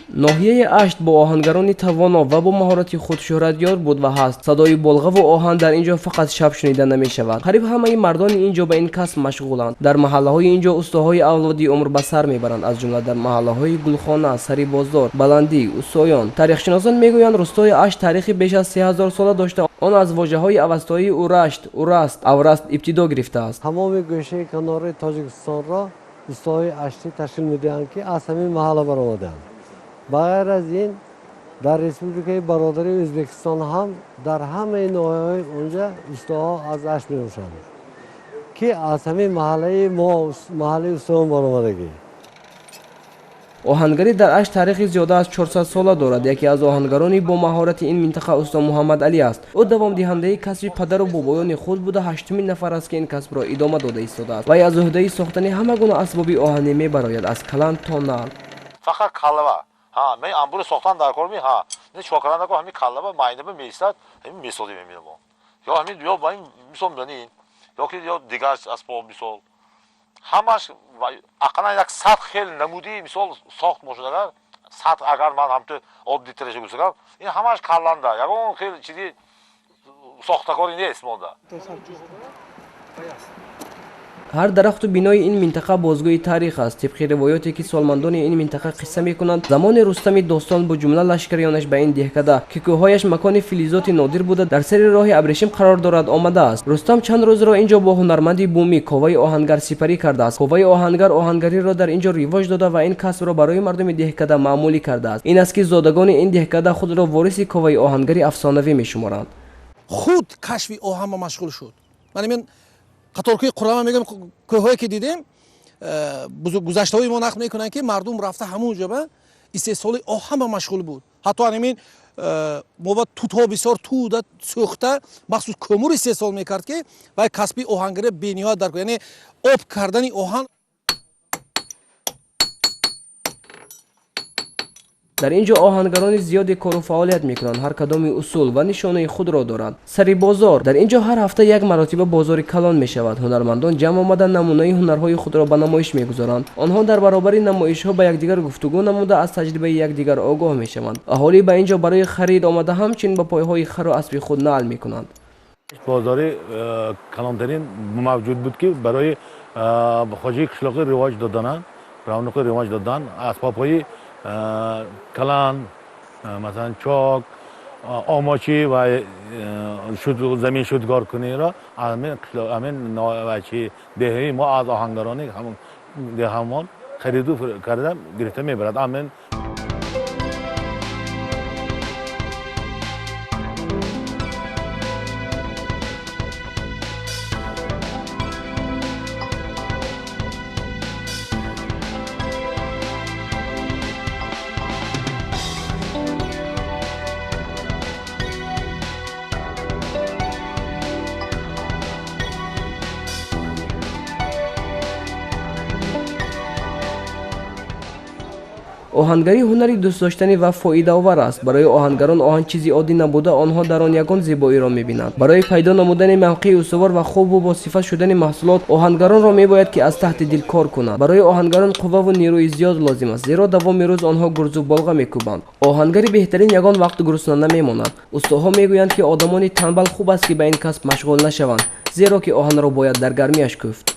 ноҳияи Ашт бо оҳангарони тавоно ва бо маҳорати худ шӯҳратёр буд ва ҳаст. Садои болғаву оҳан дар ин ҷо фақат шаб шунида намешавад. Қариб ҳамаи мардони ин ҷо ба ин касб машғуланд. Дар маҳаллаҳои ин ҷо устоҳои авлоди умр ба сар мебаранд, аз ҷумла дар маҳаллаҳои Гулхона, Сари бозор, Баландӣ, Усоён. Таърихшиносон мегӯянд рӯстои Ашт таърихи беш аз 3000 сола дошта. Он аз воҷаҳои авастоии урашт, ураст, авраст ибтидо гирифтааст. Тамоми гӯшаи канори Тоҷикистонро рӯстои Аштӣ ташкил медиҳанд, ки аз ҳамин маҳалла баромадаанд. ба ғайр аз ин дар республикаи бародарии Ӯзбекистон ҳам дар ҳамаи ноҳияҳои онҷа рӯстоҳо аз Ашт мебошанд, ки аз ҳамин маҳаллаи мо маҳаллаи Усоён баромадагӣ. оҳангарӣ дар Ашт таърихи зиёда аз 400 сола дорад. Яке аз оҳангарони бо маҳорати ин минтақа усто Муҳаммад Али аст. ӯ давомдиҳандаи касби падару бобоёни худ буда ҳаштумин нафар аст, ки ин касбро идома дода истодааст. Вай аз уҳдаи сохтани ҳама гуна асбоби оҳанӣ мебарояд, аз калан то нал. Фақат калава мен амбури сохтан дар кор не чикор кардан нако ҳамин калава майнаба меистад ҳамин мисоли меминам ё ҳамин ё ба ин мисол мебинӣ ё ки ё дигар асбоб мисол ҳамаш ақаллан як сад хел намудии мисол сохт мошудагар сад агар ман ҳамто одди тиреша гусагам ин ҳамаш каланда ягон хел чизи сохтакори нест монда. ҳар дарахту бинои ин минтақа бозгӯи таърих аст. тибқи ривоёте ки солмандони ин минтақа қисса мекунанд, замони Рустами Достон бо ҷумла лашкарёнаш ба ин деҳкада, ки кӯҳҳояш макони филизоти нодир буда, дар сари роҳи Абрешим қарор дорад омадааст. Рустам чанд рӯзро ин ҷо бо ҳунарманди бумӣ Коваи оҳангар сипарӣ кардааст. Коваи оҳангар оҳангариро дар ин ҷо ривоҷ дода ва ин касбро барои мардуми деҳкада маъмулӣ кардааст. ин аст ки зодагони ин деҳкада худро вориси Коваи оҳангари афсонавӣ мешуморанд. худ кашфи оҳан ба машғул шуд. қаторкӯи Қурама мегӯям кӯҳҳое ки дидем гузаштаҳои мо нақл мекунанд ки мардум рафта ҳамун ҷо ба истеҳсоли оҳан ба машғул буд. ҳатто ҳамин мо ба тутҳо бисёр туда сӯхта махсус кӯмур истеҳсол мекард, ки вай касби оҳангарӣ бениҳоят дар яъне об кардани оҳан. дар ин ҷо оҳангарони зиёде кору фаъолият мекунанд. ҳар кадоми усул ва нишонаи худро дорад. Сари бозор дар ин ҷо ҳар ҳафта як маротиба бозори калон мешавад. ҳунармандон ҷамъ омада намунаи ҳунарҳои худро ба намоиш мегузоранд. онҳо дар баробари намоишҳо ба якдигар гуфтугӯ намуда аз таҷрибаи якдигар огоҳ мешаванд. аҳолӣ ба ин ҷо барои харид омада ҳамчун ба пойҳои хару аспи худ наъл мекунанд. бозори калонтарин мавҷуд буд, ки барои хоҷаи қишлоқӣ ривоҷ додананд, равнуқи ривоҷ додан асбобҳои калан, масалан чок, омочӣ ва замин шудгоркуниро ҳамин деҳаи мо аз оҳангарони деҳамон хариду карда гирифта мебарад. оҳангарӣ ҳунари дӯстдоштанӣ ва фоидаовар аст. барои оҳангарон оҳан чизи оддӣ набуда, онҳо дар он ягон зебоиро мебинанд. барои пайдо намудани мавқеи устувор ва хубу босифат шудани маҳсулот, оҳангаронро мебояд ки аз таҳти дил кор кунанд. барои оҳангарон қувваву нерӯи зиёд лозим аст, зеро давоми рӯз онҳо гурзу болға мекӯбанд. оҳангарӣ беҳтарин ягон вақт гурусна намемонад. устоҳо мегӯянд, ки одамони танбал хуб аст, ки ба ин касб машғул нашаванд, зеро ки оҳанро бояд дар гармиаш кӯфт.